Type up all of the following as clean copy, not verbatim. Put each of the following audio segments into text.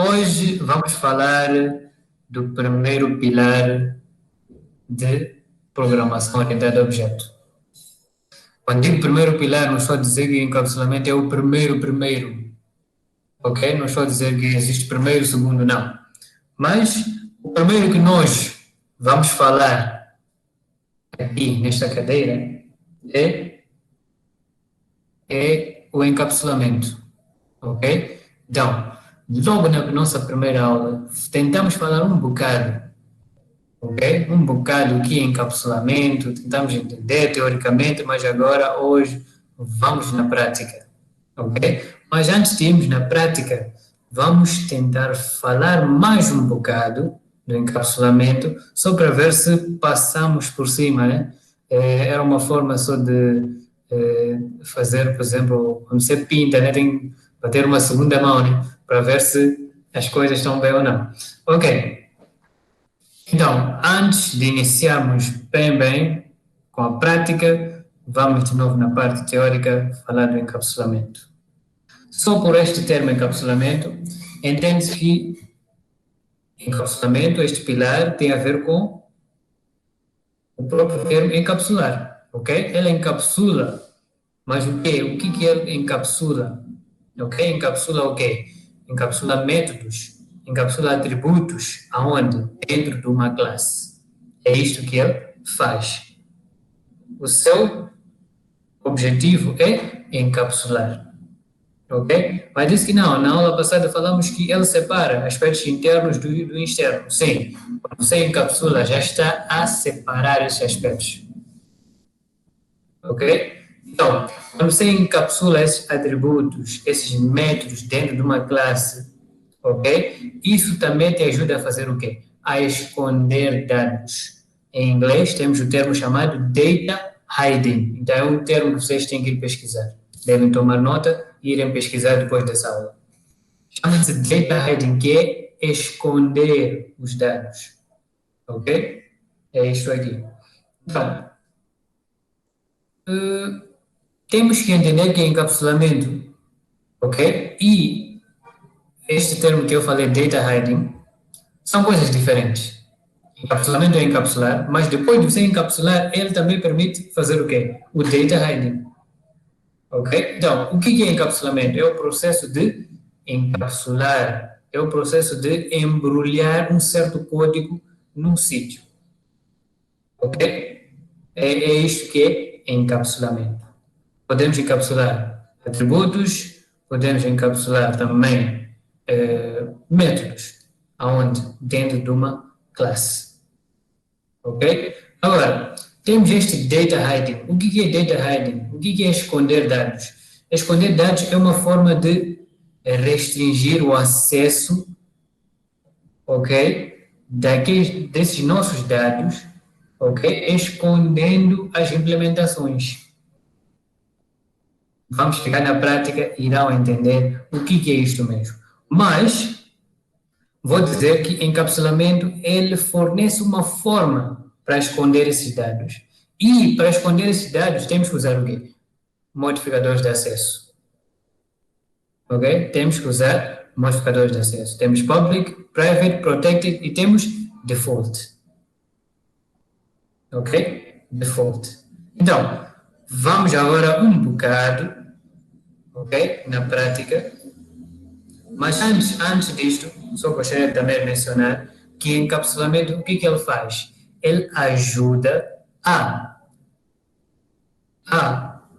Hoje vamos falar do primeiro pilar de programação orientada a objeto. Quando digo primeiro pilar, não estou a dizer que encapsulamento é o primeiro, ok? Não estou a dizer que existe primeiro, segundo, não. Mas o primeiro que nós vamos falar aqui nesta cadeira é, é o encapsulamento, ok? Então, logo na nossa primeira aula, tentamos falar um bocado, ok? Um bocado o que é encapsulamento, tentamos entender teoricamente, mas agora, hoje, vamos na prática, ok? Mas antes de irmos na prática, vamos tentar falar mais um bocado do encapsulamento, só para ver se passamos por cima, né? Era uma forma só de fazer, por exemplo, quando você pinta, né? Tem que bater uma segunda mão, né? Para ver se as coisas estão bem ou não. Ok. Então, antes de iniciarmos bem com a prática, vamos de novo na parte teórica falar do encapsulamento. Só por este termo encapsulamento, entende-se que encapsulamento, este pilar, tem a ver com o próprio termo encapsular, ok? Ele encapsula, mas o quê? O que ele encapsula? Ok? Encapsula o quê? Encapsula métodos, encapsula atributos, aonde? Dentro de uma classe. É isto que ele faz. O seu objetivo é encapsular. Ok? Mas disse que não, na aula passada falamos que ele separa aspectos internos do externo. Sim, quando você encapsula, já está a separar esses aspectos. Ok? Então, quando você encapsula esses atributos, esses métodos dentro de uma classe, ok? Isso também te ajuda a fazer o quê? A esconder dados. Em inglês, temos o termo chamado data hiding. Então, é um termo que vocês têm que ir pesquisar. Devem tomar nota e irem pesquisar depois dessa aula. Chama-se data hiding, que é esconder os dados. Ok? É isto aqui. Então, temos que entender que é encapsulamento, ok? E este termo que eu falei, data hiding, são coisas diferentes. Encapsulamento é encapsular, mas depois de você encapsular, ele também permite fazer o quê? O data hiding. Ok? Então, o que é encapsulamento? É o processo de encapsular, é o processo de embrulhar um certo código num sítio. Ok? É isto que é encapsulamento. Podemos encapsular atributos, podemos encapsular também métodos, aonde? Dentro de uma classe. Ok? Agora, temos este data hiding. O que é data hiding? O que é esconder dados? Esconder dados é uma forma de restringir o acesso, ok? Desses nossos dados, ok? Escondendo as implementações. Vamos chegar na prática e irão entender o que é isto mesmo. Mas, vou dizer que encapsulamento, ele fornece uma forma para esconder esses dados. E, para esconder esses dados, temos que usar o quê? Modificadores de acesso. Ok? Temos que usar modificadores de acesso. Temos public, private, protected e temos default. Ok? Default. Então, vamos agora um bocado, ok? Na prática. Mas antes disto, só gostaria também de mencionar que encapsulamento, o que ele faz? Ele ajuda a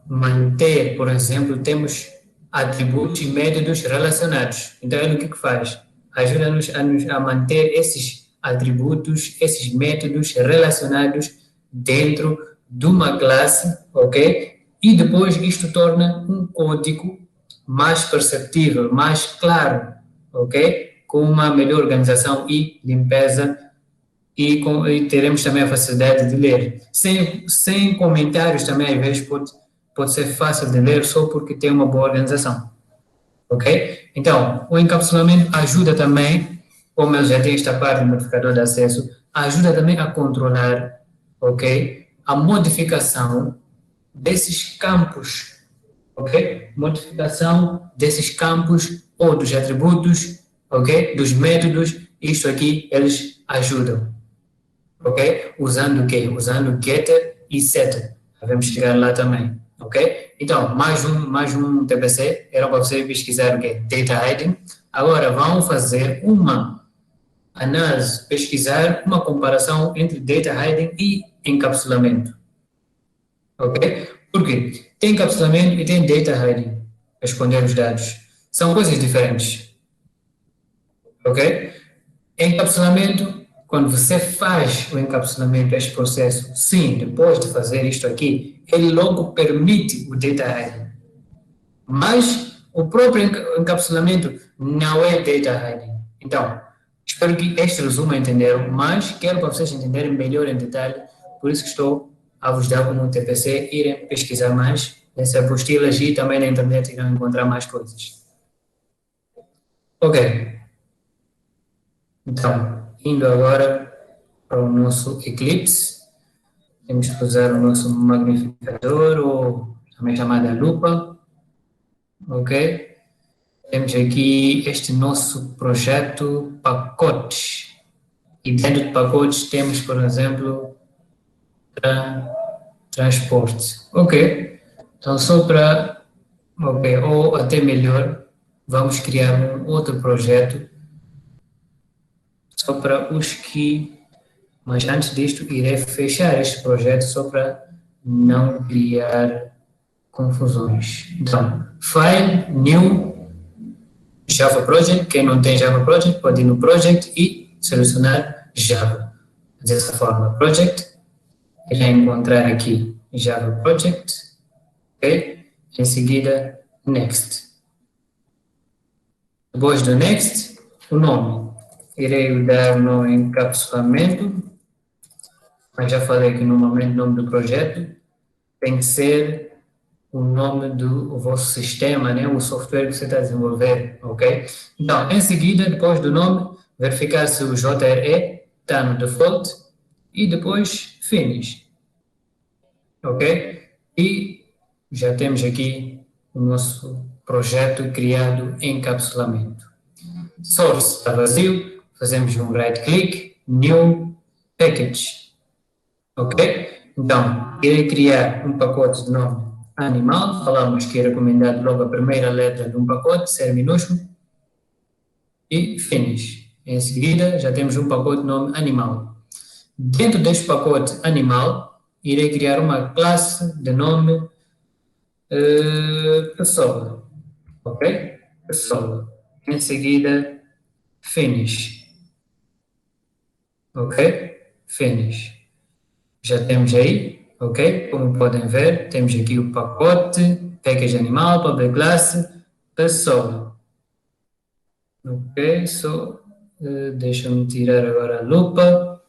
manter, por exemplo, temos atributos e métodos relacionados. Então, ele o que faz? Ajuda-nos a manter esses atributos, esses métodos relacionados dentro de uma classe, ok? E depois isto torna um código mais perceptível, mais claro, ok? Com uma melhor organização e limpeza e teremos também a facilidade de ler. Sem comentários também, às vezes, pode ser fácil de ler só porque tem uma boa organização. Ok? Então, o encapsulamento ajuda também, como eu já tenho esta parte do modificador de acesso, ajuda também a controlar, ok? A modificação desses campos, ok? Modificação desses campos ou dos atributos, ok? Dos métodos, isto aqui, eles ajudam, ok? Usando o quê? Usando getter e setter. Vamos chegar lá também, ok? Então, mais um TPC, era para você pesquisar o quê? Data hiding. Agora, vamos fazer uma análise, pesquisar uma comparação entre data hiding e encapsulamento, ok? Por quê? Tem encapsulamento e tem data hiding, esconder os dados. São coisas diferentes, ok? Encapsulamento, quando você faz o encapsulamento, este processo, sim, depois de fazer isto aqui, ele logo permite o data hiding. Mas o próprio encapsulamento não é data hiding. Então, espero que este resumo entenderam, mas quero para vocês entenderem melhor em detalhe, por isso que estou a vos dar como um TPC, irem pesquisar mais nessa apostila e também na internet irão encontrar mais coisas. Ok, então, indo agora para o nosso Eclipse, temos que usar o nosso magnificador, ou também chamada lupa, ok? Temos aqui este nosso projeto pacotes, e dentro de pacotes temos, por exemplo, transporte, ok? Então, só para, ok, ou até melhor, vamos criar um outro projeto só para os que. Mas antes disto, irei fechar este projeto só para não criar confusões. Então, File, New, Java Project. Quem não tem Java Project pode ir no Project e selecionar Java. Dessa forma, Project, irá encontrar aqui Java Project, ok? Em seguida, Next. Depois do Next, o nome. Irei dar no encapsulamento, mas já falei que normalmente o nome do projeto tem que ser o nome do vosso sistema, né? O software que você está a desenvolver, ok? Então, em seguida, depois do nome, verificar se o JRE está no default e depois Finish, ok? E já temos aqui o nosso projeto criado em encapsulamento. Source está vazio, fazemos um right click, New Package, ok? Então, irei criar um pacote de nome animal, falamos que é recomendado logo a primeira letra de um pacote, ser minúsculo, e finish. Em seguida, já temos um pacote de nome animal. Dentro deste pacote animal, irei criar uma classe de nome pessoa, ok? Pessoa. Em seguida, finish, ok? Finish. Já temos aí, ok? Como podem ver, temos aqui o pacote, package animal, public classe, pessoa. Ok, deixa-me tirar agora a lupa.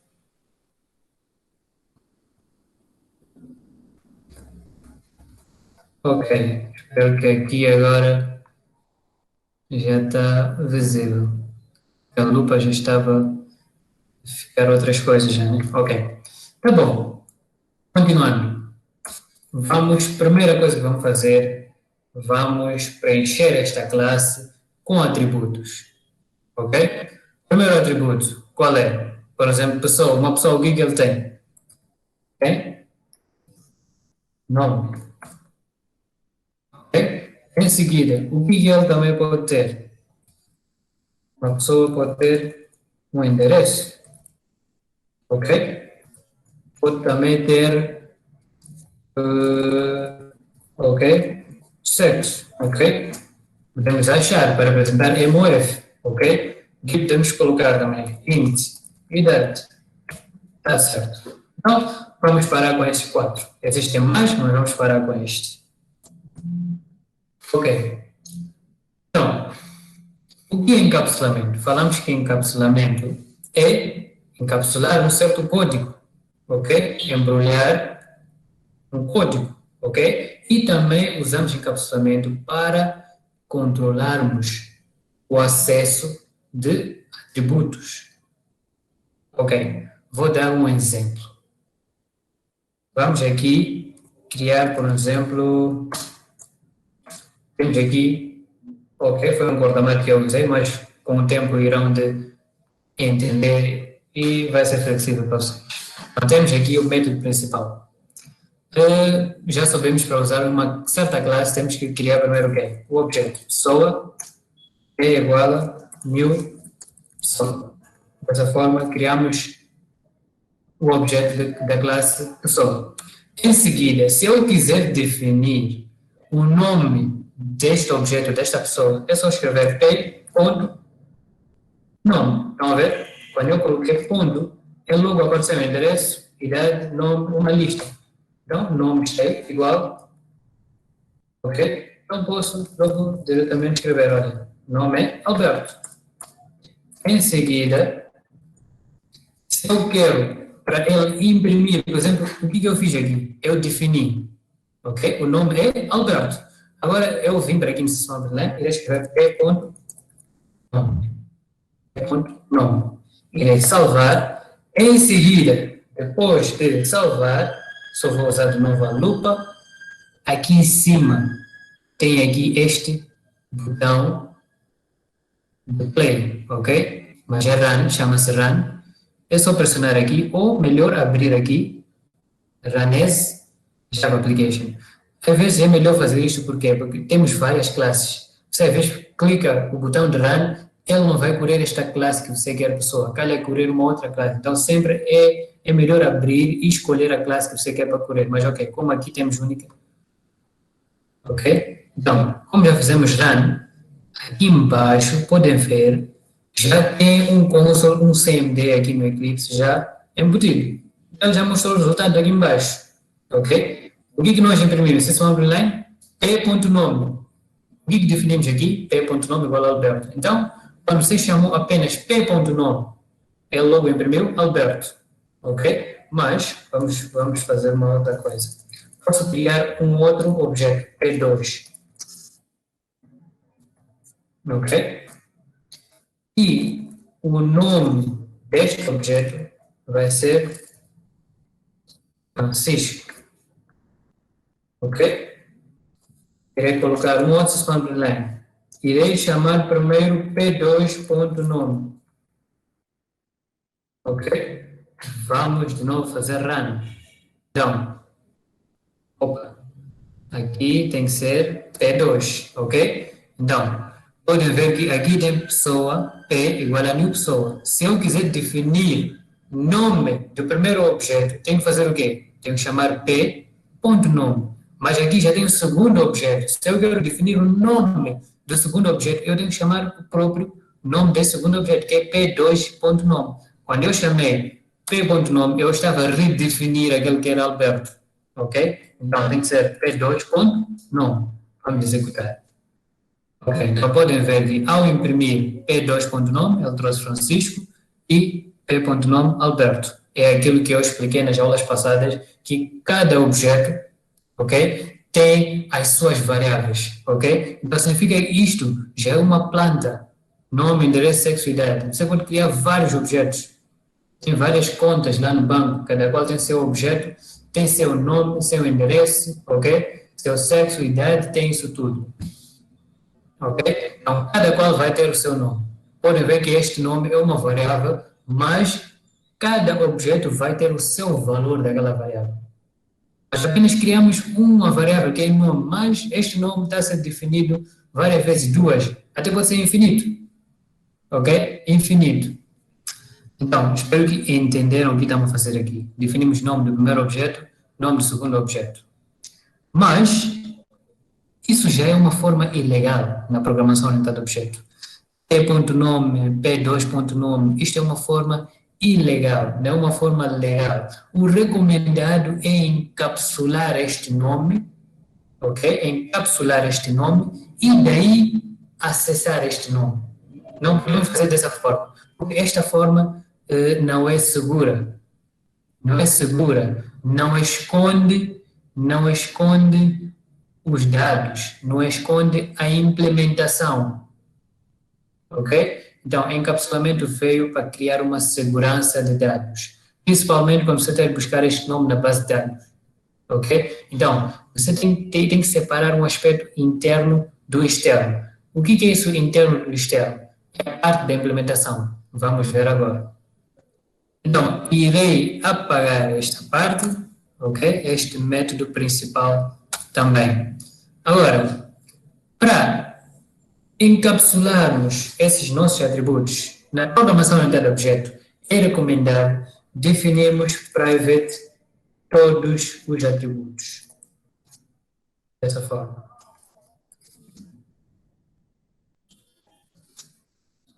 Ok, espero que aqui agora já está visível. A lupa já estava a ficar outras coisas já, né? Ok, tá bom. Continuando. Primeira coisa que vamos fazer, vamos preencher esta classe com atributos, ok? Primeiro atributo, qual é? Por exemplo, uma pessoa, o que ele tem? Ok? Nome, ok? Em seguida, o que ele também pode ter? Uma pessoa pode ter um endereço, ok? Pode também ter, ok? Sexo, ok? Podemos achar para apresentar MOF, ok? Aqui podemos colocar também int, idade, está certo. Então, vamos parar com estes quatro. Existem mais, mas vamos parar com este. Ok. Então, o que é encapsulamento? Falamos que encapsulamento é encapsular um certo código, ok? Embrulhar um código, ok? E também usamos encapsulamento para controlarmos o acesso de atributos. Ok, vou dar um exemplo. Vamos aqui criar, por exemplo, temos aqui, ok, foi um guardanapo que eu usei, mas com o tempo irão de entender e vai ser flexível para vocês. Então, temos aqui o método principal. Já sabemos para usar uma certa classe, temos que criar primeiro o quê? O objeto pessoa é igual a new pessoa. Dessa forma, criamos o objeto da classe pessoa. Em seguida, se eu quiser definir o nome deste objeto, desta pessoa, é só escrever p.nome. Estão a ver? Quando eu coloquei ponto, ele logo apareceu o endereço, idade, nome, uma lista. Então, nome está igual, ok? Então, posso logo diretamente escrever, olha, nome é Alberto. Em seguida, se eu quero para ele imprimir, por exemplo, o que eu fiz aqui? Eu defini, ok? O nome é Alberto. Agora, eu vim para aqui no sistema de e irei escrever p.nome. P.nome. Irei salvar. Em seguida, depois de salvar, só vou usar de novo a lupa. Aqui em cima tem aqui este botão de play, ok? Mas é run, chama-se run. É só pressionar aqui, ou melhor, abrir aqui, run as Java Application. Às vezes é melhor fazer isto, por quê? Porque temos várias classes. Você às vezes clica o botão de run, ele não vai correr esta classe que você quer pessoa, calha correr uma outra classe. Então sempre é melhor abrir e escolher a classe que você quer para correr. Mas ok, como aqui temos única, ok? Então, como já fizemos run, aqui embaixo podem ver, já tem um console, um CMD aqui no Eclipse já embutido. Então já mostrou o resultado aqui embaixo, ok? O que nós imprimimos? Vocês vão abrir line? p.nome. O que definimos aqui? p.nome igual a Alberto. Então, quando você chamou apenas p.nome, ele logo imprimiu Alberto, ok? Mas, vamos fazer uma outra coisa. Posso criar um outro objeto, p2, ok? E o nome deste objeto vai ser Francisco, ok? Irei colocar um outro command line. Irei chamar primeiro p2.nome, ok? Vamos de novo fazer run. Então, opa, aqui tem que ser p2, ok? Então, podem ver que aqui tem pessoa, p igual a new pessoa. Se eu quiser definir o nome do primeiro objeto, tenho que fazer o quê? Tenho que chamar p.nome. Mas aqui já tem o segundo objeto. Se eu quero definir o nome do segundo objeto, eu tenho que chamar o próprio nome desse segundo objeto, que é p2.nome. Quando eu chamei p.nome, eu estava a redefinir aquele que era Alberto, ok? Então tem que ser p2.nome. Vamos executar. Ok, então podem ver que ao imprimir p2.nome, ele trouxe Francisco e p.nome Alberto. É aquilo que eu expliquei nas aulas passadas, que cada objeto, ok, tem as suas variáveis, ok? Então significa que isto já é uma planta, nome, endereço, sexo e idade. Você pode criar vários objetos. Tem várias contas lá no banco, cada qual tem seu objeto, tem seu nome, seu endereço, ok? Seu sexo, idade, tem isso tudo. Ok? Então, cada qual vai ter o seu nome. Podem ver que este nome é uma variável, mas cada objeto vai ter o seu valor daquela variável. Nós apenas criamos uma variável que é nome, mas este nome está a ser definido várias vezes, duas, até pode ser infinito. Ok? Infinito. Então, espero que entenderam o que estamos a fazer aqui. Definimos o nome do primeiro objeto, nome do segundo objeto. Mas, isso já é uma forma ilegal na programação orientada a objeto. P.nome, P2.nome, isto é uma forma ilegal, não é uma forma legal. O recomendado é encapsular este nome, ok? Encapsular este nome e daí acessar este nome. Não podemos fazer dessa forma, porque esta forma não é segura. Não é segura, não esconde os dados, não esconde a implementação, ok? Então, encapsulamento veio para criar uma segurança de dados, principalmente quando você tem que buscar este nome na base de dados, ok? Então, você tem que separar um aspecto interno do externo. O que é isso interno do externo? é a parte da implementação. Vamos ver agora. Então, irei apagar esta parte, ok? Este método principal também. Agora, para encapsularmos esses nossos atributos na programação orientada a objeto, é recomendável definirmos private todos os atributos. Dessa forma.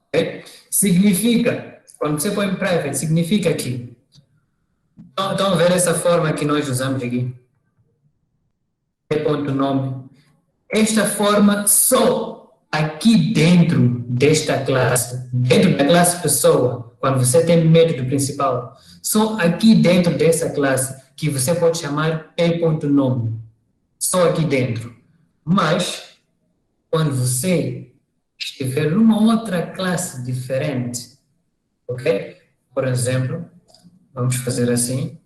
Okay? Significa, quando você põe private, significa que, estão a ver essa forma que nós usamos aqui? Ponto nome. Esta forma só aqui dentro desta classe, dentro da classe pessoa, quando você tem método principal, só aqui dentro dessa classe que você pode chamar p.nome. Só aqui dentro. Mas, quando você estiver numa outra classe diferente, ok? Por exemplo, vamos fazer assim.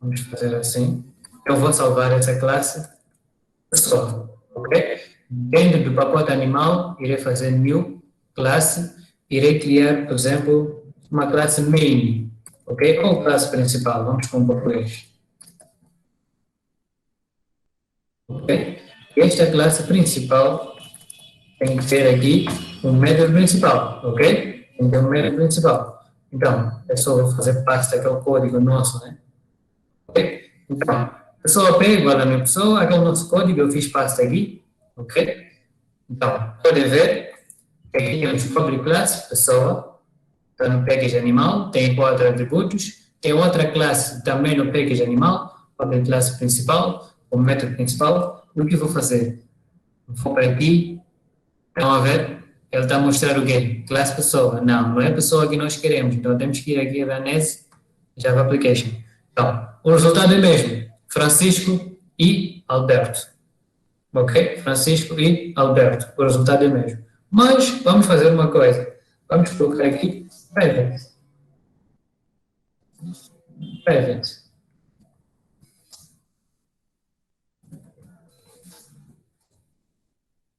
Vamos fazer assim. Eu vou salvar essa classe pessoal, ok? Dentro do pacote animal, irei fazer new classe, irei criar, por exemplo, uma classe main, ok? Ou classe principal, vamos com português. Ok? Esta classe principal tem que ter aqui um método principal, ok? Tem que ter um método principal. Então, é só fazer parte daquele código nosso, né? Ok? Então, pessoa P igual a minha pessoa, aquele nosso código eu fiz parte aqui, ok? Então, podem ver que aqui temos public class, pessoa, está no package animal, tem 4 atributos, tem outra classe também no package animal, public class principal, o método principal. O que eu vou fazer? Vou para aqui, estão a ver? Ele está a mostrar o quê? Classe pessoa. Não, não é pessoa que nós queremos. Então temos que ir aqui a Vanessa, Java Application. Então, o resultado é mesmo. Francisco e Alberto. Ok? Francisco e Alberto. O resultado é mesmo. Mas vamos fazer uma coisa. Vamos colocar aqui private. Private.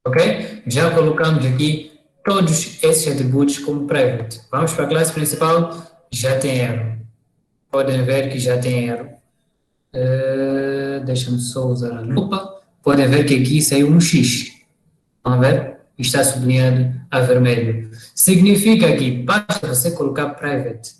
Ok? Já colocamos aqui todos esses atributos como private. Vamos para a classe principal, já tem erro. Podem ver que já tem erro. Deixa-me só usar a lupa. Podem ver que aqui saiu um X. Vão ver? Está sublinhado a vermelho. Significa que basta você colocar private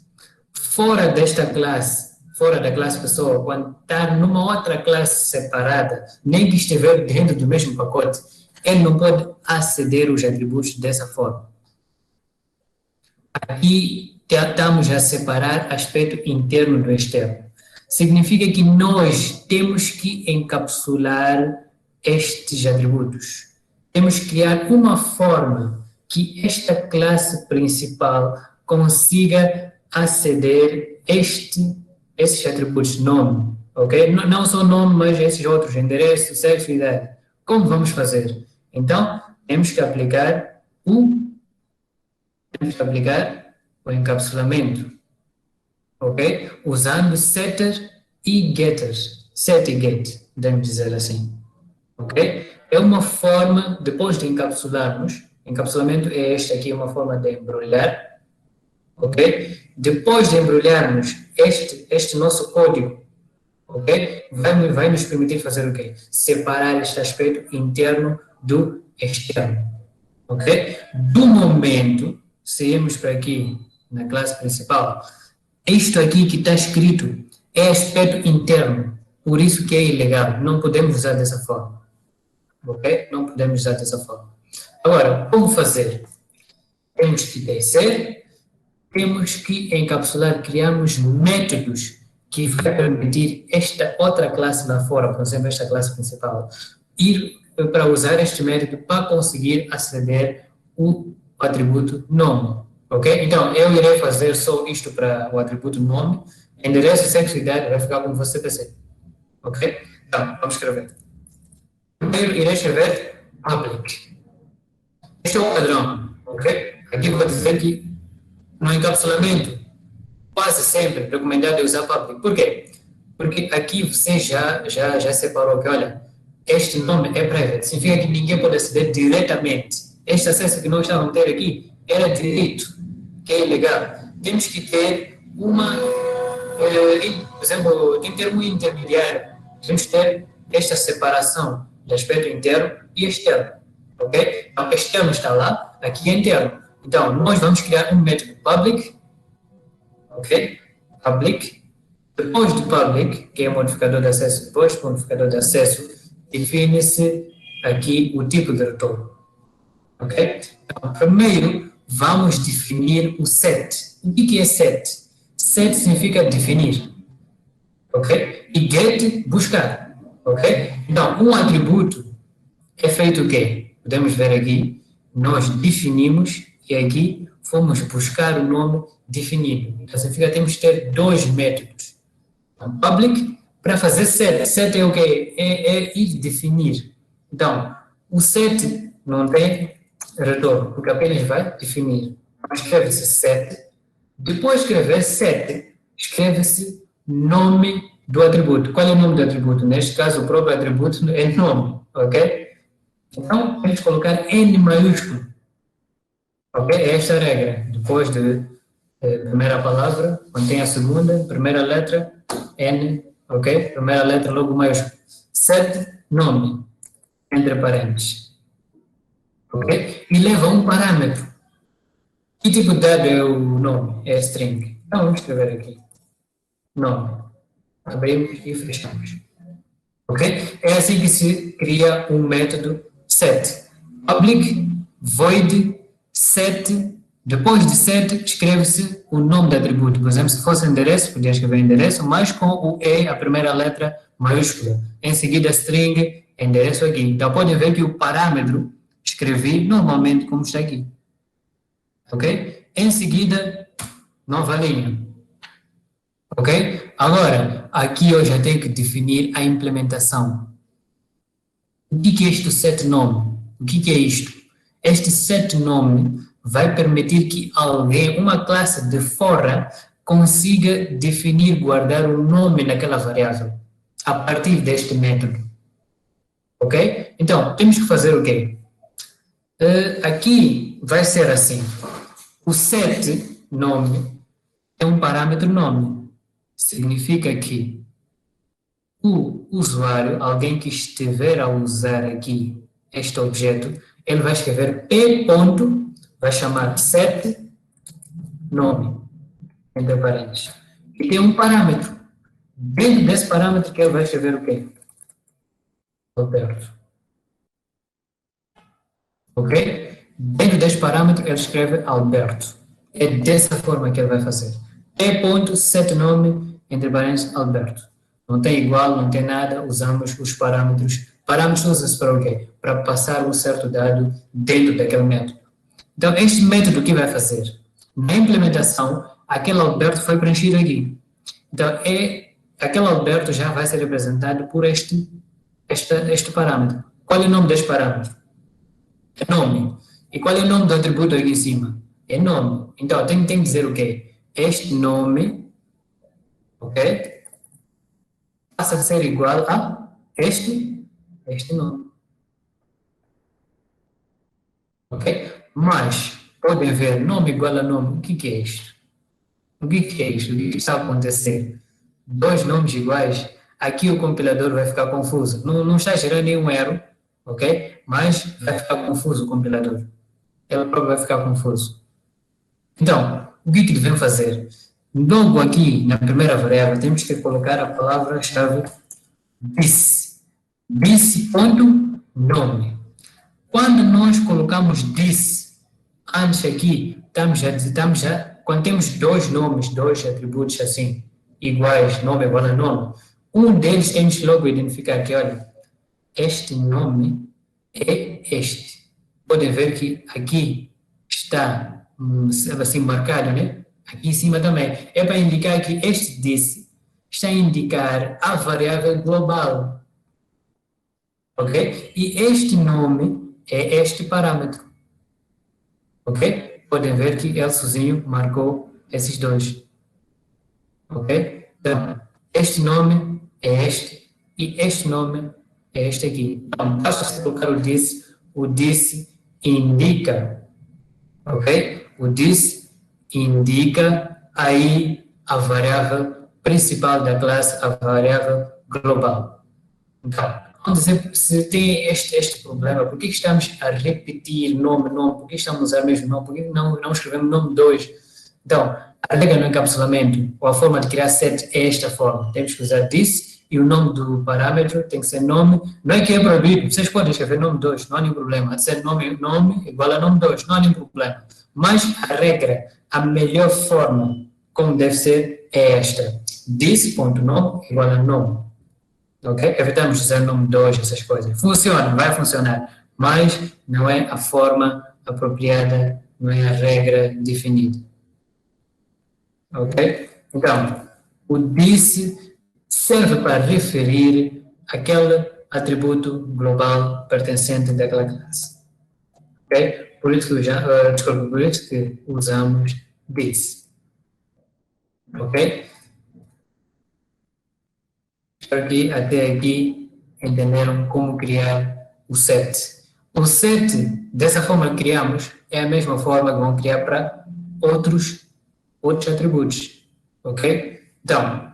fora desta classe, fora da classe pessoa, quando está numa outra classe separada, nem que estiver dentro do mesmo pacote, ele não pode aceder aos atributos dessa forma. Aqui estamos a separar aspecto interno do externo. Significa que nós temos que encapsular estes atributos. Temos que criar uma forma que esta classe principal consiga aceder esses atributos, nome, ok? Não só nome, mas esses outros, endereço, sexo e idade. Como vamos fazer? Então, temos que aplicar o encapsulamento, ok? Usando setter e getter, set e get, devemos dizer assim, ok? É uma forma, depois de encapsularmos, encapsulamento é este aqui, uma forma de embrulhar, ok? Depois de embrulharmos este nosso código, ok? Vai nos permitir fazer o quê? Separar este aspecto interno do externo, ok? Do momento, saímos para aqui, na classe principal, isto aqui que está escrito é aspecto interno, por isso que é ilegal, não podemos usar dessa forma, ok? Não podemos usar dessa forma. Agora, como fazer? Temos que descer, temos que encapsular, criarmos métodos que vai permitir esta outra classe lá fora, por exemplo, esta classe principal, ir para usar este método para conseguir aceder o atributo nome, ok? Então, eu irei fazer só isto para o atributo nome, endereço, sexo e idade vai ficar como você percebe, ok? Então, vamos escrever. Primeiro, irei escrever public. Este é o padrão, ok? Aqui vou dizer que no encapsulamento, quase sempre recomendado usar public. Por quê? Porque aqui você já separou que, olha, este nome é private, significa que ninguém pode aceder diretamente Este acesso que nós estávamos a ter aqui era direito, que é ilegal. Temos que ter por exemplo, em termo intermediário, temos que ter esta separação do aspecto interno e externo, ok? Então, externo está lá, aqui é interno. Então, nós vamos criar um método public, ok? Public. Depois do public, que é o modificador de acesso, depois do modificador de acesso, define-se aqui o tipo de retorno, ok? Então, primeiro, vamos definir o set. O que é set? Set significa definir, ok? E get, buscar, ok? Então, um atributo é feito o quê? Podemos ver aqui, nós definimos e aqui fomos buscar o nome definido. Então, significa que temos que ter dois métodos. Então, public, para fazer set. Set é o quê? É ir definir. Então, o set não tem retorno, porque apenas vai definir. Escreve-se set. Depois de escrever set, escreve-se nome do atributo. Qual é o nome do atributo? Neste caso, o próprio atributo é nome, ok? Então, temos que colocar N maiúsculo. Ok? É esta a regra. Depois de primeira palavra, mantém a segunda, primeira letra, N, ok? Primeira letra, logo maiúsculo. Set, nome, entre parênteses. Ok? E leva um parâmetro. Que tipo de dado é o nome? É string. Então, vamos escrever aqui. Nome. Abrimos e fechamos. Ok? É assim que se cria um método set. Public, void, set. Depois de set, escreve-se o nome do atributo. Por exemplo, se fosse endereço, podia escrever endereço, mas com o E, a primeira letra maiúscula. Em seguida, string, endereço aqui. Então, podem ver que o parâmetro escrevi normalmente como está aqui. Ok? Em seguida, nova linha. Ok? Agora, aqui eu já tenho que definir a implementação. O que é este set nome? O que é isto? Este set nome vai permitir que alguém, uma classe de fora, consiga definir, guardar o nome naquela variável, a partir deste método. Ok? Então, temos que fazer o quê? Aqui vai ser assim. O set nome é um parâmetro nome. Significa que o usuário, alguém que estiver a usar aqui este objeto, ele vai escrever p ponto, vai chamar set nome, entre parênteses. E tem um parâmetro. Dentro desse parâmetro que ele vai escrever o quê? Alberto. Ok? Dentro deste parâmetro ele escreve Alberto. É dessa forma que ele vai fazer. P ponto, set nome, entre parênteses, Alberto. Não tem igual, não tem nada, usamos os parâmetros. Parâmetros usam-se para o quê? Para passar um certo dado dentro daquele método. Então, este método que vai fazer? Na implementação, aquele Alberto foi preenchido aqui. Então, aquele Alberto já vai ser representado por este parâmetro. Qual é o nome deste parâmetro? É nome. E qual é o nome do atributo aqui em cima? É nome. Então, tem que dizer o quê? Este nome, ok? Passa a ser igual a este nome. Ok? Mas, podem ver, nome igual a nome, o que é isto? O que é isto? O que está a acontecer? Dois nomes iguais, aqui o compilador vai ficar confuso. Não está gerando nenhum erro, ok? Mas vai ficar confuso o compilador. Ele próprio vai ficar confuso. Então, o que devemos fazer? Logo aqui, na primeira variável, temos que colocar a palavra-chave this. This ponto nome. Quando nós colocamos this, antes aqui, quando temos dois nomes, dois atributos assim, iguais, nome igual a nome, um deles temos que logo identificar que, olha, este nome é este. Podem ver que aqui está assim marcado, né? Aqui em cima também. É para indicar que este this está a indicar a variável global. Ok? E este nome é este parâmetro. Ok? Podem ver que ele sozinho marcou esses dois. Ok? Então, este nome é este e este nome é este aqui. Então, basta colocar o this indica, ok? O this indica aí a variável principal da classe, a variável global. Então, quando se tem este problema, por que estamos a repetir nome, por que estamos a usar o mesmo nome, por que não escrevemos nome 2? Então, a regra no encapsulamento, ou a forma de criar set é esta forma. Temos que usar this e o nome do parâmetro tem que ser nome, não é que é proibido, vocês podem escrever nome 2, não há nenhum problema. Há de ser nome igual a nome 2, não há nenhum problema. Mas a regra, a melhor forma como deve ser é esta. This.nome igual a nome. Ok? Evitamos usar nome 2, essas coisas. Funciona, vai funcionar, mas não é a forma apropriada, não é a regra definida. Ok? Então, o this serve para referir aquele atributo global pertencente daquela classe. Ok? Por isso por isso que usamos this. Ok? Até aqui entenderam como criar o set. O set, dessa forma que criamos, é a mesma forma que vão criar para outros atributos. Ok? Então,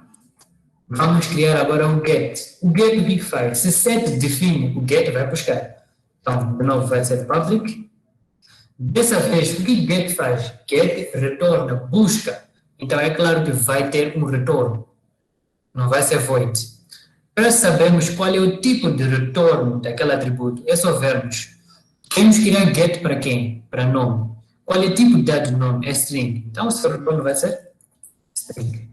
vamos criar agora um get. O get o que faz? Se set define, o get vai buscar. Então, de novo, vai ser public. Dessa vez, o que get faz? Get retorna, busca. Então, é claro que vai ter um retorno. Não vai ser void. Para sabermos qual é o tipo de retorno daquele atributo, é só vermos. Queremos criar get para quem? Para nome. Qual é o tipo de dado de nome? É string. Então, o seu retorno vai ser string.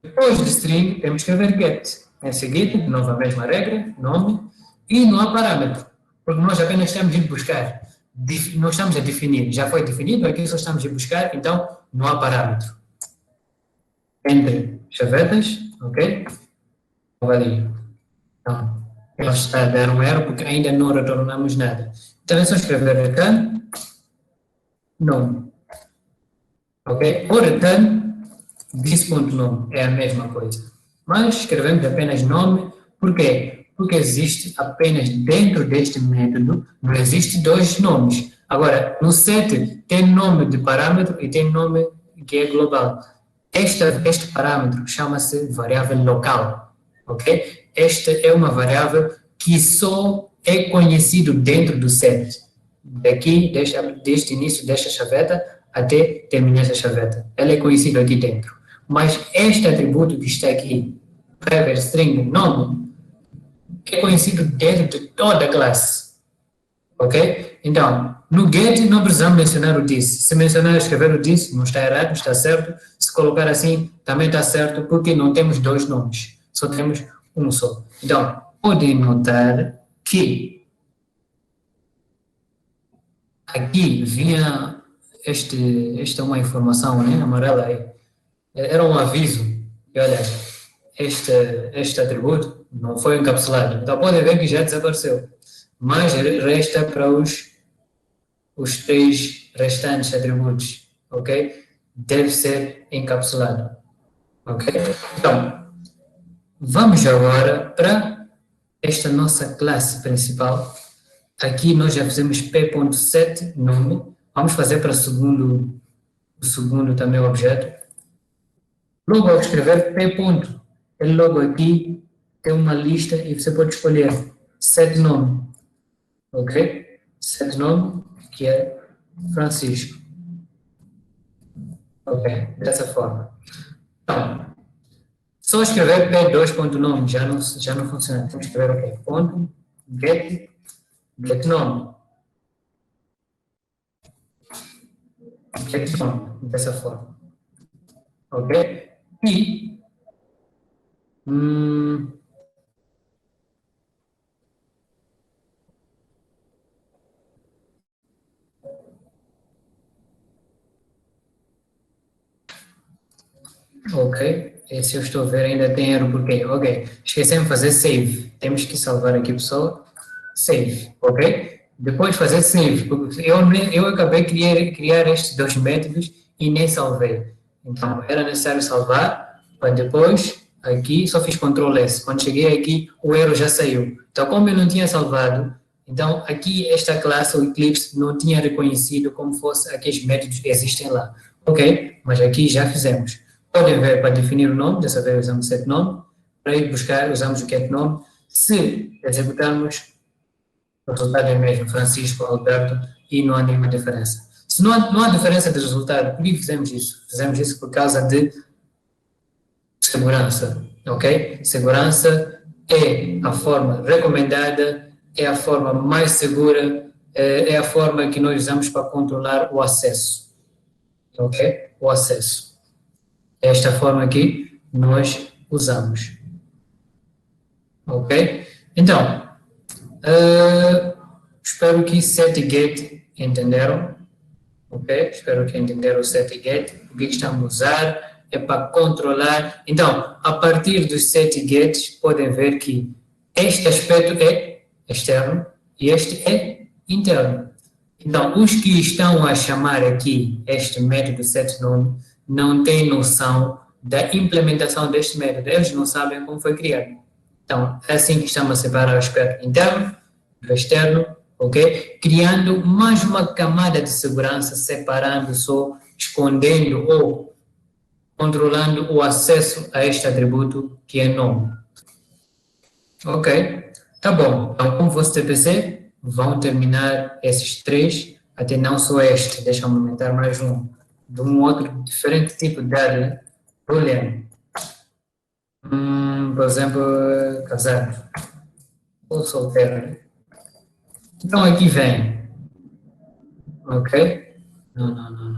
Depois de string, temos que escrever get. Em seguida, de novo a mesma regra, nome, e não há parâmetro, porque nós apenas estamos a ir buscar. Não estamos a definir. Já foi definido, aqui só estamos a buscar, então não há parâmetro. Entre chavetas, ok? Avalia. Então, ele está a dar um erro porque ainda não retornamos nada. Então é só escrever return nome. Ok? O return this.nome é a mesma coisa. Mas escrevemos apenas nome, por quê? Porque existe apenas dentro deste método, não existe dois nomes. Agora, no set tem nome de parâmetro e tem nome que é global. Este parâmetro chama-se variável local. Ok? Esta é uma variável que só é conhecido dentro do set. Daqui, desde o início desta chaveta até terminar essa chaveta. Ela é conhecida aqui dentro. Mas este atributo que está aqui, private string nome, é conhecido dentro de toda a classe. Ok? Então, no get não precisamos mencionar o this. Se mencionar, escrever o this, não está errado, está certo. Se colocar assim, também está certo, porque não temos dois nomes. Só temos um só. Então, podem notar que aqui vinha esta é uma informação, né, amarela aí. Era um aviso. E olha, este atributo não foi encapsulado. Então, podem ver que já desapareceu. Mas resta para os três restantes atributos, ok? Deve ser encapsulado, ok? Então, vamos agora para esta nossa classe principal. Aqui nós já fizemos p.set nome. Vamos fazer para o segundo também o objeto. Logo ao escrever p. Ele logo aqui tem uma lista e você pode escolher set nome, ok? Set nome, que é Francisco. Ok, dessa forma. Então, só escrever p2.nome já não funciona. Temos que escrever ok, ponto, get nome. Get nome, dessa forma. Ok? E ok, esse eu estou a ver ainda tem erro porque, ok, esquecemos de fazer save, temos que salvar aqui pessoal, save, ok? Depois de fazer save, eu acabei de criar estes dois métodos e nem salvei, então era necessário salvar, para depois, aqui só fiz Ctrl S, quando cheguei aqui o erro já saiu, então como eu não tinha salvado, Então, aqui, esta classe, o Eclipse, não tinha reconhecido como fosse aqueles métodos que existem lá. Ok, mas aqui já fizemos. Podem ver, para definir o nome, dessa vez usamos setNome, para ir buscar, usamos o getNome. Se executarmos, o resultado é mesmo Francisco, Alberto, e não há nenhuma diferença. Se não há diferença de resultado, por que fizemos isso? Fizemos isso por causa de segurança, ok? Segurança é a forma recomendada, é a forma mais segura, é a forma que nós usamos para controlar o acesso, ok? O acesso. Esta forma aqui nós usamos, ok? Então, espero que set e get entenderam, ok? Espero que entenderam o set e get, o que estamos a usar é para controlar. Então, a partir dos set e gets, podem ver que este aspecto é externo e este é interno. Então, os que estão a chamar aqui este método setNome não têm noção da implementação deste método, eles não sabem como foi criado. Então, é assim que estamos a separar o aspecto interno do externo, ok? Criando mais uma camada de segurança, separando só, escondendo ou controlando o acesso a este atributo que é nome. Ok? Tá bom. Então, como fosse TPC, vão terminar esses três, até não só este, deixa-me aumentar mais um, de um outro diferente tipo de área, booleano. Por exemplo, casado ou solteiro. Então, aqui vem, ok? Não.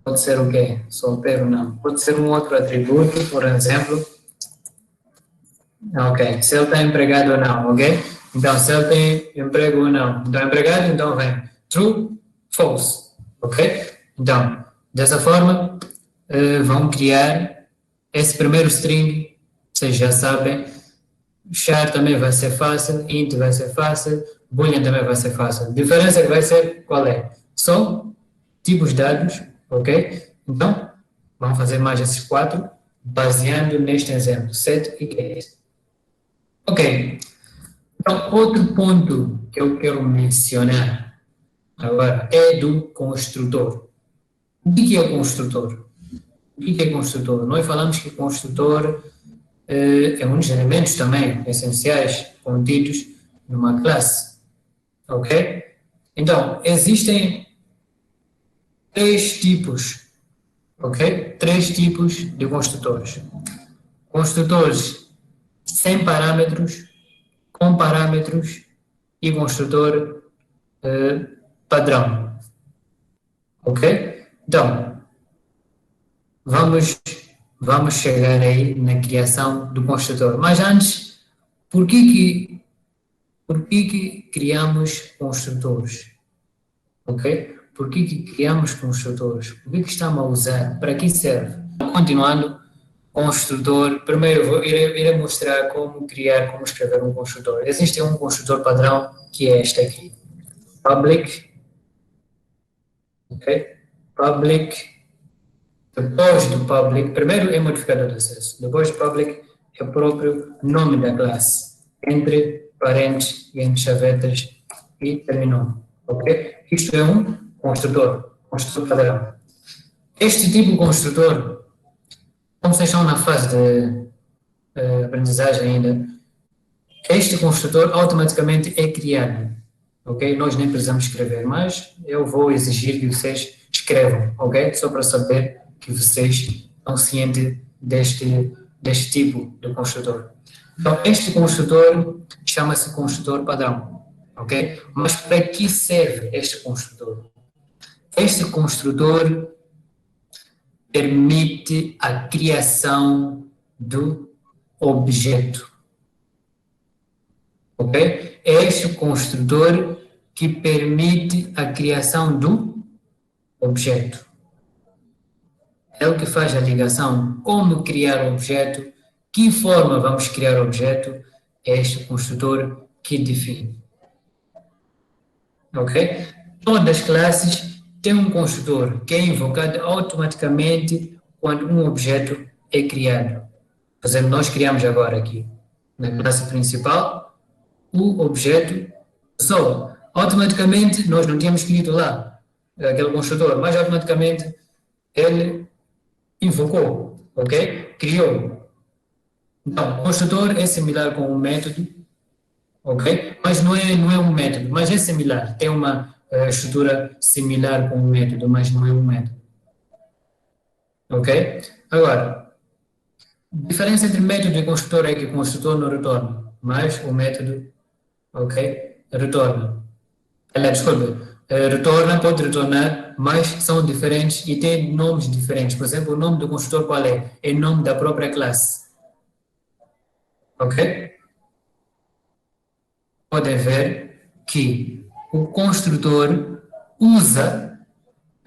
Pode ser o quê? Solteiro, não. Pode ser um outro atributo, por exemplo. Ok, se ele está empregado ou não, ok? Então, se ele tem emprego ou não. Então, empregado, então vem true, false, ok? Então, dessa forma, vão criar esse primeiro string, vocês já sabem, char também vai ser fácil, int vai ser fácil, boolean também vai ser fácil. A diferença que vai ser, qual é? Só tipos de dados, ok? Então, vamos fazer mais esses quatro, baseando neste exemplo, set e get. Ok, então outro ponto que eu quero mencionar agora é do construtor. O que é o construtor? O que é construtor? Nós falamos que construtor é um dos elementos também essenciais contidos numa classe, ok? Então, existem três tipos, ok? Três tipos de construtores. Construtores sem parâmetros, com parâmetros e construtor padrão. Ok? Então, vamos chegar aí na criação do construtor. Mas antes, por que criamos construtores? Ok? Por que criamos construtores? Por que estamos a usar? Para que serve? Continuando, construtor. Primeiro, irei mostrar como criar, como escrever um construtor. Existe um construtor padrão que é este aqui. Public. Ok? Public. Depois do public, primeiro é modificador de acesso. Depois do public é o próprio nome da classe. Entre parênteses e entre chavetas e terminou. Ok? Isto é um construtor padrão. Este tipo de construtor, como vocês estão na fase de aprendizagem ainda, este construtor automaticamente é criado, ok? Nós nem precisamos escrever, mas eu vou exigir que vocês escrevam, ok? Só para saber que vocês estão cientes deste tipo de construtor. Então, este construtor chama-se construtor padrão, ok? Mas para que serve este construtor? Este construtor permite a criação do objeto. Ok? É este construtor que permite a criação do objeto. É o que faz a ligação, como criar o objeto, que forma vamos criar o objeto, é este construtor que define. Ok? Todas as classes têm um construtor que é invocado automaticamente quando um objeto é criado. Por exemplo, nós criamos agora aqui, na classe principal, o objeto Pessoa. Automaticamente, nós não tínhamos escrito lá aquele construtor, mas automaticamente ele invocou, ok? Criou. Então, o construtor é similar com o método, ok? Mas não é um método, mas é similar. Tem uma estrutura similar com o método, mas não é um método, ok? Agora, a diferença entre método e construtor é que o construtor não retorna, mas o método, ok, retorna. Desculpa, retorna, pode retornar, mas são diferentes e têm nomes diferentes. Por exemplo, o nome do construtor qual é? É o nome da própria classe, ok? Podem ver que o construtor usa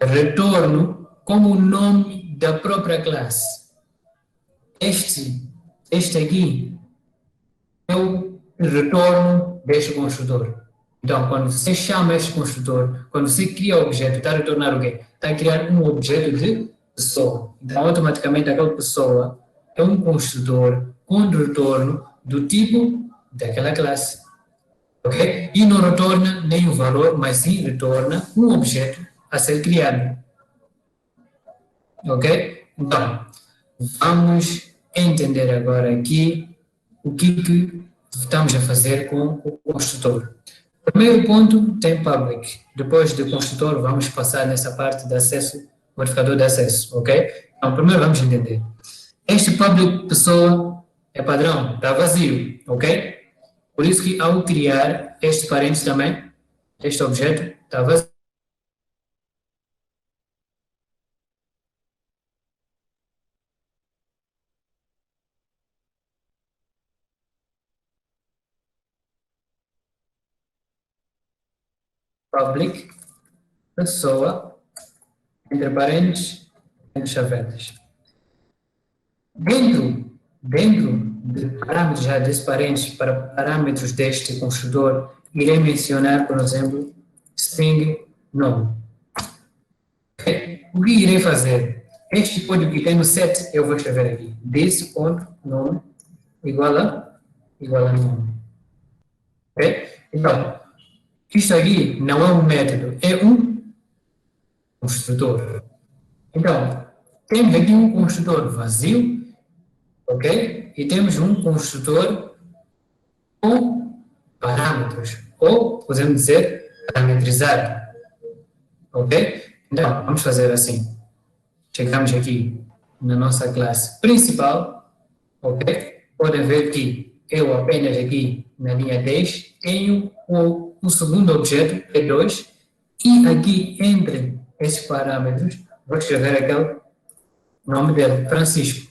retorno como o nome da própria classe. Este aqui é o retorno deste construtor. Então, quando você chama este construtor, quando você cria o objeto, está a retornar o quê? Está a criar um objeto de pessoa. Então, automaticamente, aquela pessoa é um construtor com retorno do tipo daquela classe. Ok? E não retorna nem o valor, mas sim retorna um objeto a ser criado. Ok? Então, vamos entender agora aqui o que estamos a fazer com o construtor. Primeiro ponto tem public. Depois do construtor, vamos passar nessa parte de acesso, modificador de acesso, ok? Então, primeiro vamos entender. Este public pessoa é padrão, está vazio, ok? Por isso que ao criar este parênteses também, este objeto está vazio. Public pessoa, entre parênteses, entre chavetas. Dentro de parâmetros já desse parênteses para parâmetros deste construtor, irei mencionar, por exemplo, string nome. Okay? O que irei fazer? Este código que tem no set, eu vou escrever aqui. This.nome igual a nome. Ok? Então, isto aqui não é um método, é um construtor. Então, temos aqui um construtor vazio, ok? E temos um construtor com parâmetros, ou podemos dizer parametrizado, ok? Então, vamos fazer assim. Chegamos aqui na nossa classe principal, ok? Podem ver que eu apenas aqui na linha 10 tenho o segundo objeto, E2, e aqui entre esses parâmetros vou escrever aquele nome dele, Francisco.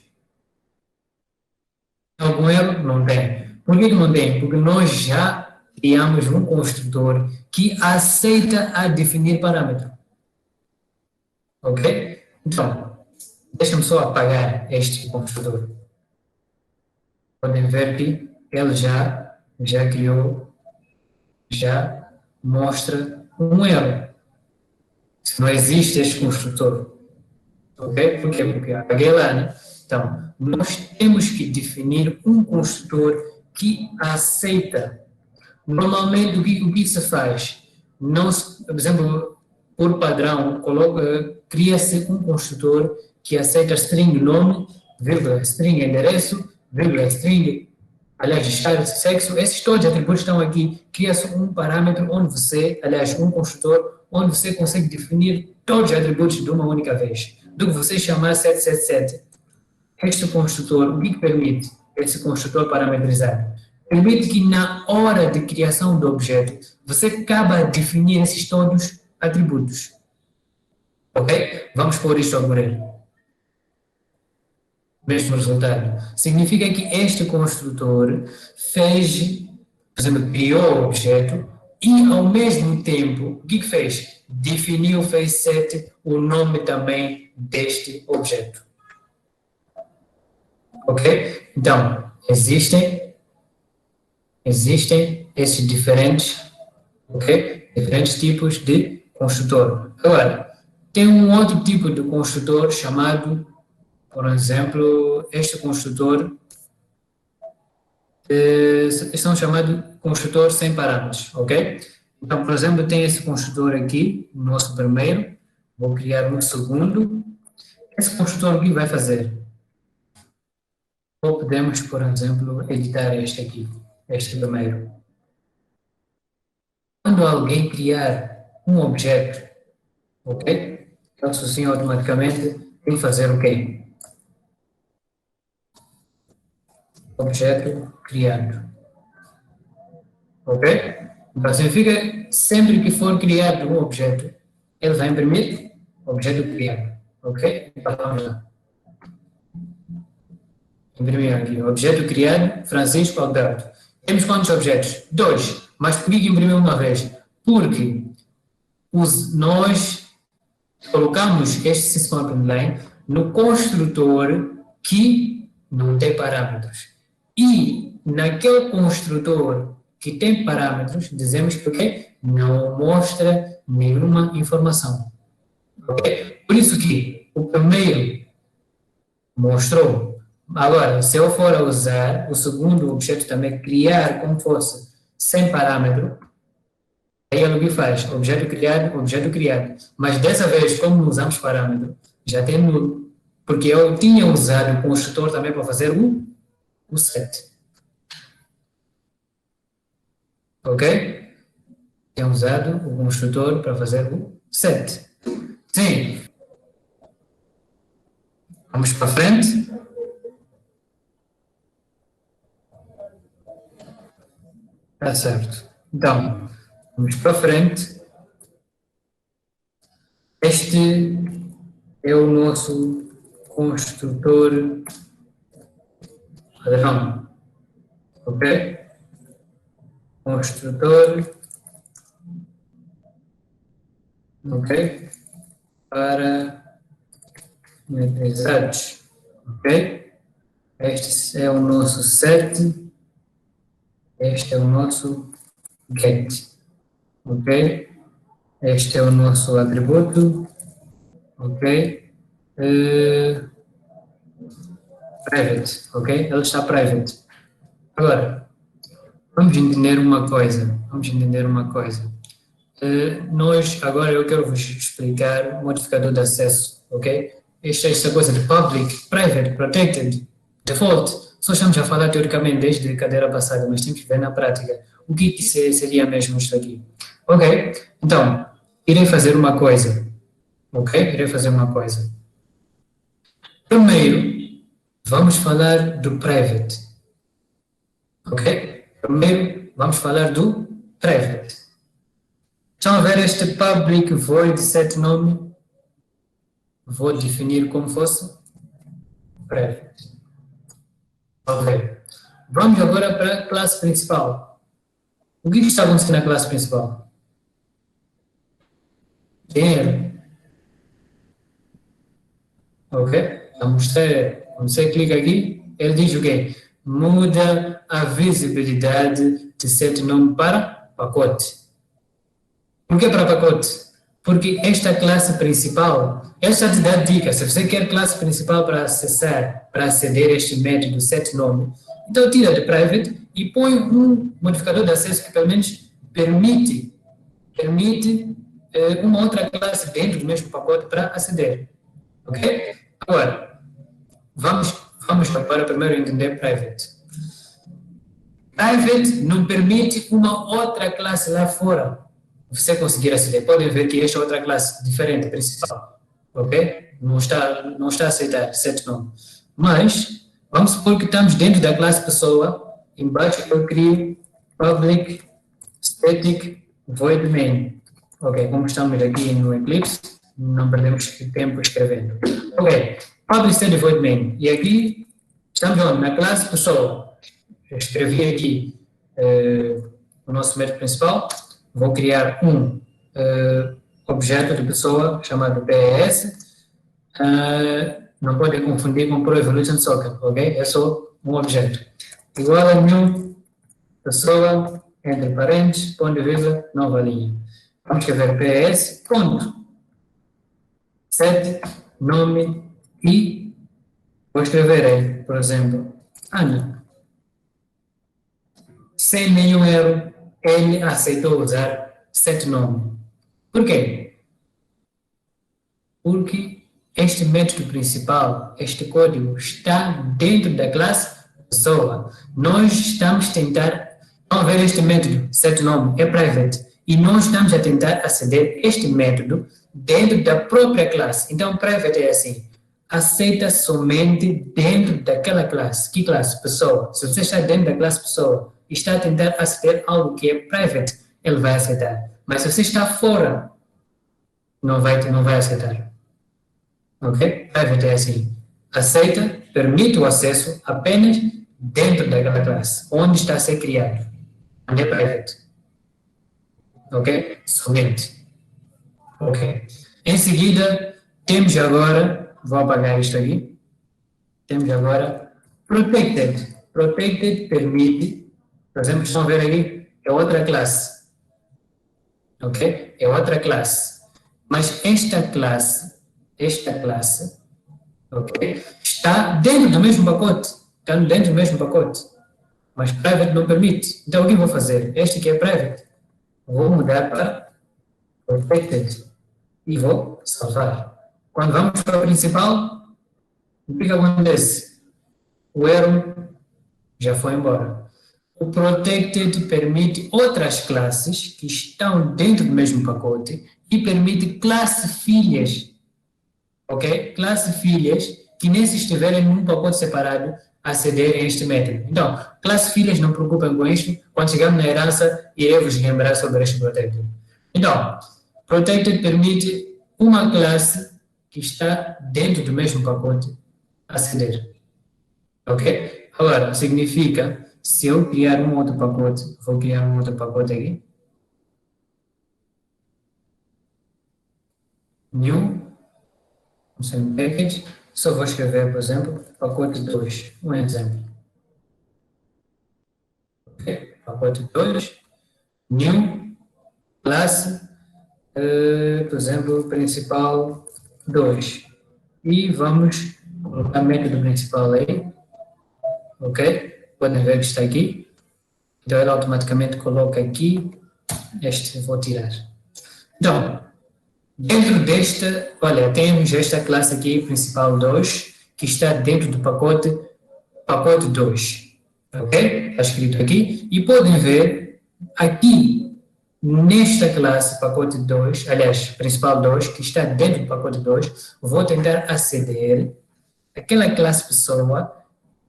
Algum erro? Não tem. Por que não tem? Porque nós já criamos um construtor que aceita a definir parâmetro. Ok? Então, deixa-me só apagar este construtor. Podem ver que ele já criou, já mostra um erro. Se não existe este construtor. Ok? Por quê? Porque apaguei lá, né? Então, nós temos que definir um construtor que aceita. Normalmente, o que se faz? Não se, por exemplo, por padrão, cria-se um construtor que aceita string nome, vírgula, string endereço, vírgula, string, aliás, estado, sexo, esses todos os atributos estão aqui. Cria-se um parâmetro onde você, aliás, um construtor, onde você consegue definir todos os atributos de uma única vez. Do que você chamar 777. Este construtor, o que permite esse construtor parametrizado? Permite que na hora de criação do objeto, você acaba de definir esses todos atributos. Ok? Vamos pôr isto ao ele. Mesmo resultado. Significa que este construtor fez, por exemplo, criou o objeto e, ao mesmo tempo, o que fez? Definiu, fez set, o nome também deste objeto. Ok? Então, existem esses diferentes, ok? Diferentes tipos de construtor. Agora, tem um outro tipo de construtor chamado, por exemplo, este construtor são chamados construtor sem parâmetros, ok? Então, por exemplo, tem esse construtor aqui, o nosso primeiro, vou criar um segundo. Esse construtor aqui vai fazer. Ou podemos, por exemplo, editar este aqui, este primeiro. Quando alguém criar um objeto, ok? Então, assim, automaticamente tem que fazer o quê? Objeto criado. Ok? Então, significa sempre que for criado um objeto, ele vai imprimir objeto criado. Ok? Então, vamos lá. Imprimir aqui. Objeto criado, Francisco Alberto. Temos quantos objetos? 2. Mas por que imprimir uma vez? Porque nós colocamos este system.line no construtor que não tem parâmetros. E naquele construtor que tem parâmetros, dizemos que okay, não mostra nenhuma informação. Okay? Por isso que o primeiro mostrou. Agora, se eu for a usar o segundo objeto também, criar como fosse sem parâmetro, aí ele o que faz? Objeto criado, objeto criado. Mas dessa vez, como não usamos parâmetro, já tem nulo. Porque eu tinha usado o construtor também para fazer o set. Ok? Tinha usado o construtor para fazer o set. Sim. Vamos para frente. Está certo. Então, vamos para frente. Este é o nosso construtor padrão. Ok? Construtor. Ok? Parametrizados. Ok? Este é o nosso set. Este é o nosso get. Ok? Este é o nosso atributo. Ok? Private. Ok? Ele está private. Agora, vamos entender uma coisa. Nós, agora eu quero vos explicar o modificador de acesso, ok? Esta coisa de public, private, protected, default, só estamos a falar teoricamente desde a cadeira passada, mas temos que ver na prática o que seria mesmo isto aqui. Ok? Então, irei fazer uma coisa, ok? Irei fazer uma coisa. Primeiro, vamos falar do private, ok? Primeiro, vamos falar do private. Estão a ver este public void set nome? Vou definir como fosse private. Ok. Vamos agora para a classe principal. O que está acontecendo na classe principal? Dinheiro. Ok? Então, você clica aqui, ele diz o quê? Muda a visibilidade de set nome para pacote. Por que para pacote? Porque esta classe principal, esta te dá dica. Se você quer classe principal para acessar, para aceder a este método set nome, então tira de private e põe um modificador de acesso que pelo menos permite uma outra classe dentro do mesmo pacote para aceder. Ok? Agora, vamos para primeiro entender private. Private não permite uma outra classe lá fora você conseguir aceder. Podem ver que esta é outra classe diferente, principal, ok? Não está a aceitar set nome. Mas, vamos supor que estamos dentro da classe pessoa, embaixo eu crio public static void main. Ok, como estamos aqui no Eclipse, não perdemos tempo escrevendo. Ok, public static void main. E aqui, estamos na classe pessoa. Eu escrevi aqui o nosso método principal. Vou criar um objeto de pessoa chamado PES. Não podem confundir com Pro Evolution Soccer, ok? É só um objeto. Igual a new pessoa, entre parênteses, ponto vírgula, nova linha. Vamos escrever PES, ponto. Set, nome e vou escrever aí, por exemplo, Ana. sem nenhum erro, ele aceitou usar setNome. Por quê? Porque este método principal, este código, está dentro da classe pessoa. Nós estamos a tentar, vamos ver este método, setNome, é private, e nós estamos a tentar aceder a este método dentro da própria classe. Então, private é assim, aceita somente dentro daquela classe. Que classe? Pessoa. Se você está dentro da classe pessoa e está a tentar aceder a algo que é private, ele vai aceitar. Mas se você está fora, não vai aceitar. Ok? Private é assim. Aceita, permite o acesso apenas dentro daquela classe, onde está a ser criado. Onde é private. Ok? Somente. Ok. Em seguida, temos agora, vou apagar isto aqui, temos agora protected. Protected permite, por exemplo, estão a ver aqui, é outra classe. Ok? É outra classe. Mas esta classe, ok, está dentro do mesmo pacote. Está dentro do mesmo pacote. Mas private não permite. Então, o que eu vou fazer? Este aqui é private. Vou mudar para protected. E vou salvar. Quando vamos para o principal, o que acontece? O erro já foi embora. O protected permite outras classes que estão dentro do mesmo pacote e permite classe filhas, ok? Classe filhas que nem se estiverem num pacote separado aceder a este método. Então, classe filhas, não preocupem com isto, quando chegarmos na herança, irei-vos lembrar sobre este protected. Então, protected permite uma classe que está dentro do mesmo pacote aceder, ok? Agora, significa, se eu criar um outro pacote, vou criar um outro pacote aqui, new, same package, só vou escrever, por exemplo, pacote 2, um exemplo. Ok? Pacote 2, new, classe, por exemplo, principal 2. E vamos colocar método principal aí, ok? Podem ver que está aqui. Então, ele automaticamente coloca aqui, este vou tirar. Então, dentro desta, olha, temos esta classe aqui, principal 2, que está dentro do pacote 2, ok? Está escrito aqui. E podem ver aqui, nesta classe, pacote 2, aliás, principal 2, que está dentro do pacote 2, vou tentar aceder àquela classe pessoa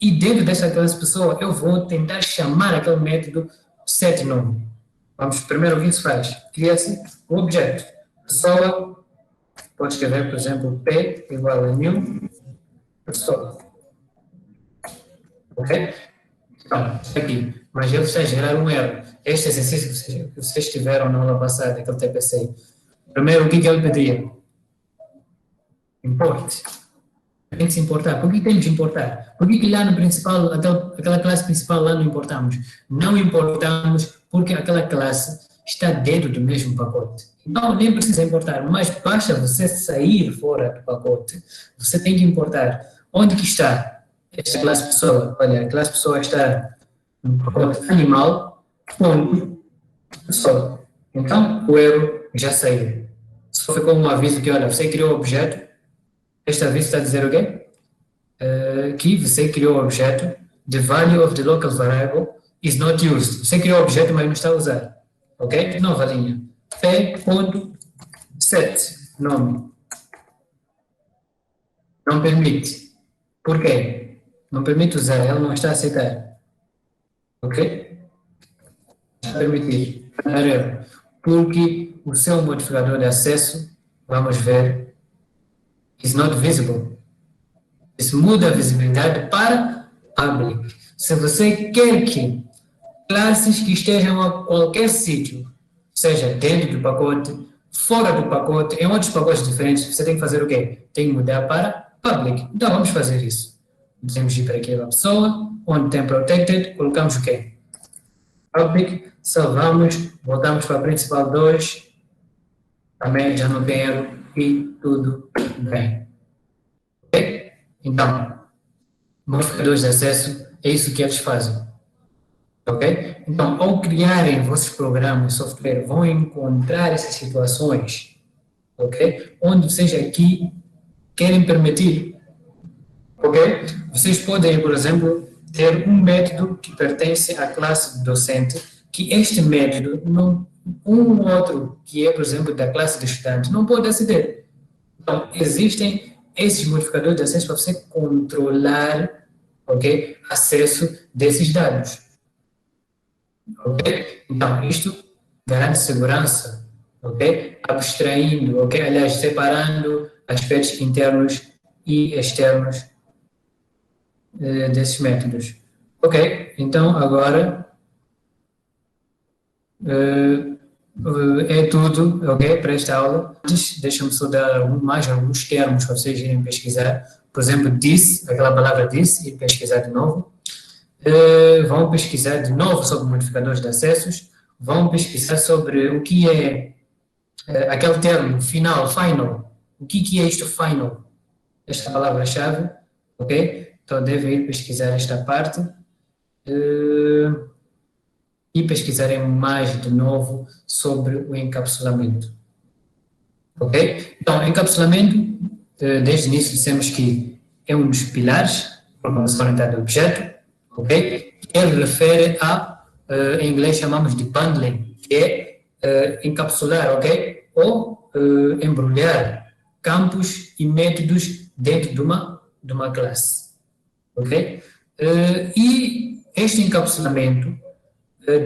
e dentro dessa classe pessoa eu vou tentar chamar aquele método setNome. Vamos, primeiro o que se faz? Cria-se um objeto. Pessoa, pode escrever, por exemplo, P igual a new pessoa. Ok? Então, aqui. Mas ele está a gerar um erro. Este exercício que vocês tiveram na aula passada, aquele TPC. Primeiro, o que ele pedia? Importe. Tem que se importar. Por que temos de importar? Por que lá no principal, aquela classe principal lá não importamos? Não importamos porque aquela classe está dentro do mesmo pacote. Então, nem precisa importar, mas basta você sair fora do pacote, você tem que importar. Onde que está esta classe pessoa? Olha, a classe pessoa está no pacote animal, ponto, pessoa. Então, o erro já saiu. Só ficou um aviso que, olha, você criou o objeto, este aviso está a dizer o quê? Que você criou o objeto, the value of the local variable is not used. Você criou o objeto, mas não está a usar. Ok? Nova linha. P.set, nome. Não permite. Por quê? Não permite usar, ela não está a aceitar. Ok? Está a permitir. Porque o seu modificador de acesso, vamos ver, is not visible. Isso muda a visibilidade para public. Se você quer que classes que estejam a qualquer sítio, seja dentro do pacote, fora do pacote, em outros pacotes diferentes, você tem que fazer o quê? Tem que mudar para public. Então, vamos fazer isso. Podemos ir para aquela pessoa, onde tem protected, colocamos o quê? Public, salvamos, voltamos para a principal 2, também já não tem erro e tudo bem. Ok? Então, modificadores de acesso, é isso que eles fazem. ok? Então, ao criarem vossos programas de software, vão encontrar essas situações, ok? Onde vocês aqui querem permitir, ok? Vocês podem, por exemplo, ter um método que pertence à classe docente, que este método, não, um outro que é, por exemplo, da classe de estudante, não pode aceder. Então, existem esses modificadores de acesso para você controlar, ok, acesso desses dados, ok? Então, isto garante segurança, ok? Abstraindo, ok? Aliás, separando aspectos internos e externos desses métodos. Ok, então agora é tudo, ok, para esta aula. Antes, deixa-me só dar mais alguns termos para vocês irem pesquisar. Por exemplo, disse, aquela palavra disse, e pesquisar de novo. Vão pesquisar de novo sobre modificadores de acessos. Vão pesquisar sobre o que é aquele termo final. O que é isto final? Esta palavra-chave, ok? Então devem ir pesquisar esta parte. E pesquisarem mais de novo sobre o encapsulamento. Ok? Então, encapsulamento, desde o início dissemos que é um dos pilares da programação orientada a objeto, ok? Ele refere a, em inglês chamamos de bundling, que é encapsular, ok? Ou embrulhar campos e métodos dentro de uma classe, ok? E este encapsulamento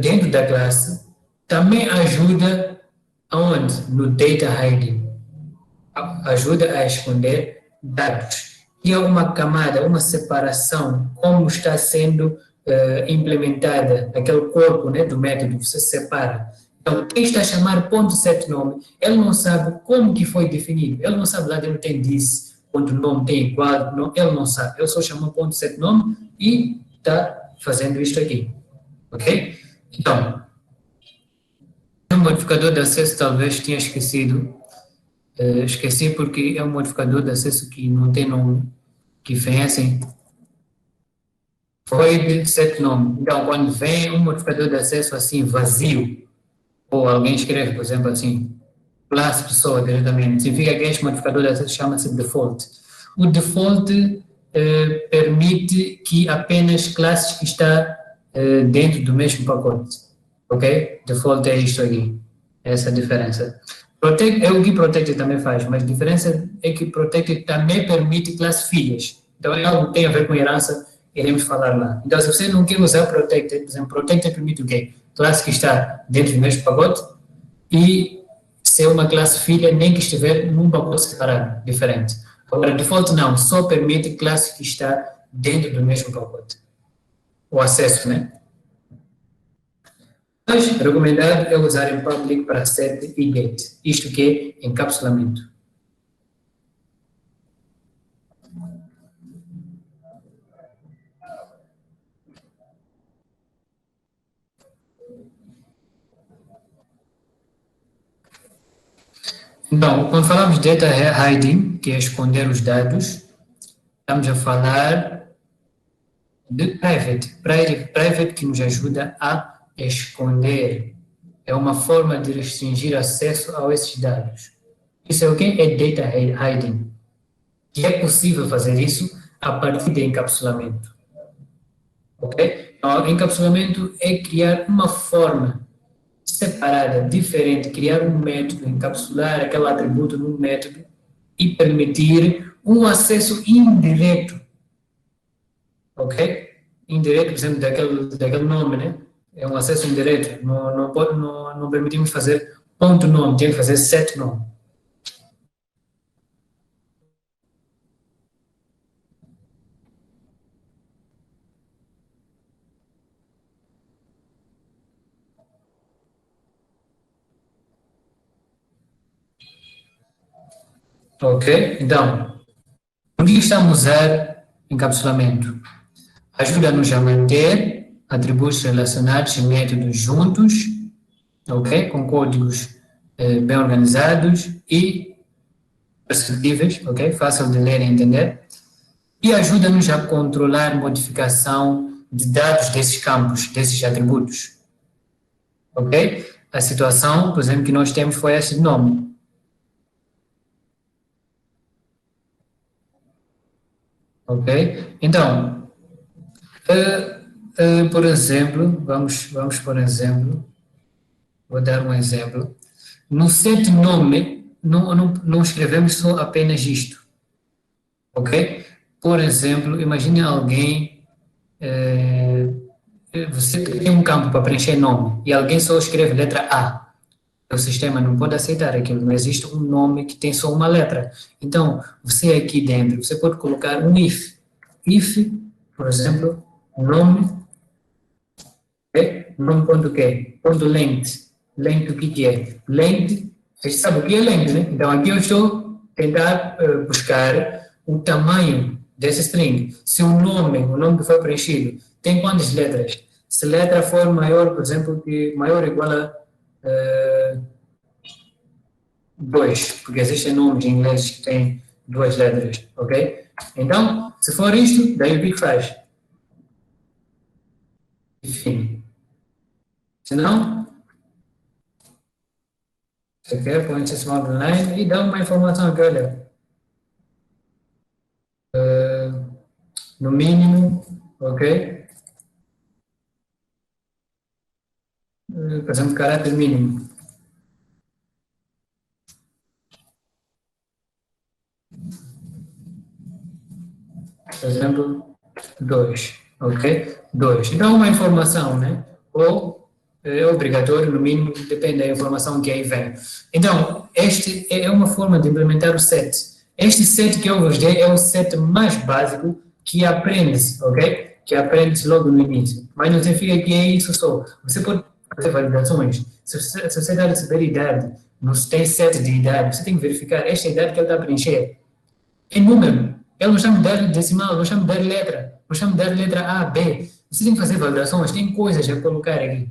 dentro da classe também ajuda aonde? No data hiding. Ajuda a esconder dados. E há uma camada, uma separação, como está sendo implementada aquele corpo, né, do método, você separa. Então, quem está a chamar ponto set nome, ele não sabe como que foi definido. Ele não sabe lá dentro tem this, ponto nome tem igual, não, ele não sabe. Ele só chamou ponto set nome e está fazendo isto aqui. Ok? Então, o modificador de acesso talvez tinha esquecido. Esqueci porque é um modificador de acesso que não tem nome, que vem assim, void set nome. Então, quando vem um modificador de acesso assim, vazio, ou alguém escreve, por exemplo, assim, classe pessoa diretamente, significa que este modificador de acesso chama-se default. O default permite que apenas classes que está dentro do mesmo pacote, ok? Default é isto aqui, essa é a diferença. Protect é o que Protected também faz, mas a diferença é que Protected também permite classes filhas. Então é algo que tem a ver com herança, iremos falar lá. Então se você não quer usar Protected, por exemplo, Protected permite o quê? Classe que está dentro do mesmo pacote e ser uma classe filha nem que estiver num pacote separado, diferente. Agora, default não, só permite classe que está dentro do mesmo pacote. O acesso, né? Mas recomendado é usar em public para set e get, isto que é encapsulamento. Então, quando falamos de data hiding, que é esconder os dados, estamos a falar de private que nos ajuda a esconder. É uma forma de restringir acesso a esses dados. Isso é o que é data hiding. E é possível fazer isso a partir de encapsulamento. Ok? Então, encapsulamento é criar uma forma separada, diferente, criar um método, encapsular aquele atributo num método e permitir um acesso indireto, ok? Indireto, por exemplo, daquele nome, né? É um acesso indireto, não permitimos fazer ponto nome, tem que fazer set nome. Ok? Então, por que estamos a usar encapsulamento? Ajuda-nos a manter atributos relacionados e métodos juntos, ok? Com códigos bem organizados e perceptíveis, ok? Fácil de ler e entender. E ajuda-nos a controlar modificação de dados desses campos, desses atributos. Ok? A situação, por exemplo, que nós temos foi esse nome. Ok? Então, por exemplo, vamos por exemplo, vou dar um exemplo. No set nome, não escrevemos só apenas isto. Ok? Por exemplo, imagine alguém, você tem um campo para preencher nome e alguém só escreve letra A. O sistema não pode aceitar aquilo, não existe um nome que tem só uma letra. Então, você aqui dentro, você pode colocar um if. If, por exemplo, nome, nome.quê? Ponto length. Length o que é? Length, vocês sabem o que é length, né? Então, aqui eu estou tentar buscar o tamanho desse string. Se o nome que foi preenchido, tem quantas letras? Se a letra for maior, por exemplo, que maior ou igual a 2, porque existem nomes em inglês que têm 2 letras, ok? Então, se for isto, daí o que faz? Enfim. Se não, você quer, põe esse small line e dá uma informação aqui, olha. No mínimo, ok? Por exemplo, caráter mínimo. Por exemplo, 2, ok? 2. Então, uma informação, né? Ou é obrigatório, no mínimo, depende da informação que aí vem. Então, este é uma forma de implementar o set. Este set que eu vos dei é o set mais básico que aprende-se, ok? Que aprende-se logo no início. Mas não significa que é isso só. Você pode fazer validações. Se você está a receber idade, não tem set de idade, você tem que verificar esta idade que ele está a preencher. Em número. Ele não está a mudar decimal, não está a mudar letra. Não está a mudar letra A, B. Você tem que fazer validações, tem coisas a colocar aqui.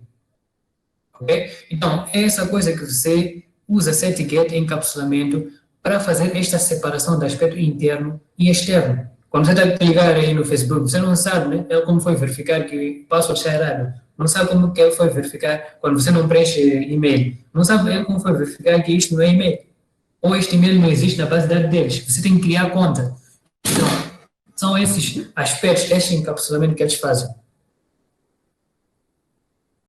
Ok? Então, é essa coisa que você usa setGet encapsulamento para fazer esta separação do aspecto interno e externo. Quando você está a ligar aí no Facebook, você não sabe, né? Ele como foi verificar que o password está errado. Não sabe como que ele foi verificar quando você não preenche e-mail. Não sabe ele como foi verificar que isto não é e-mail. Ou este e-mail não existe na base de dados deles. Você tem que criar conta. Então, são esses aspectos, este encapsulamento que eles fazem.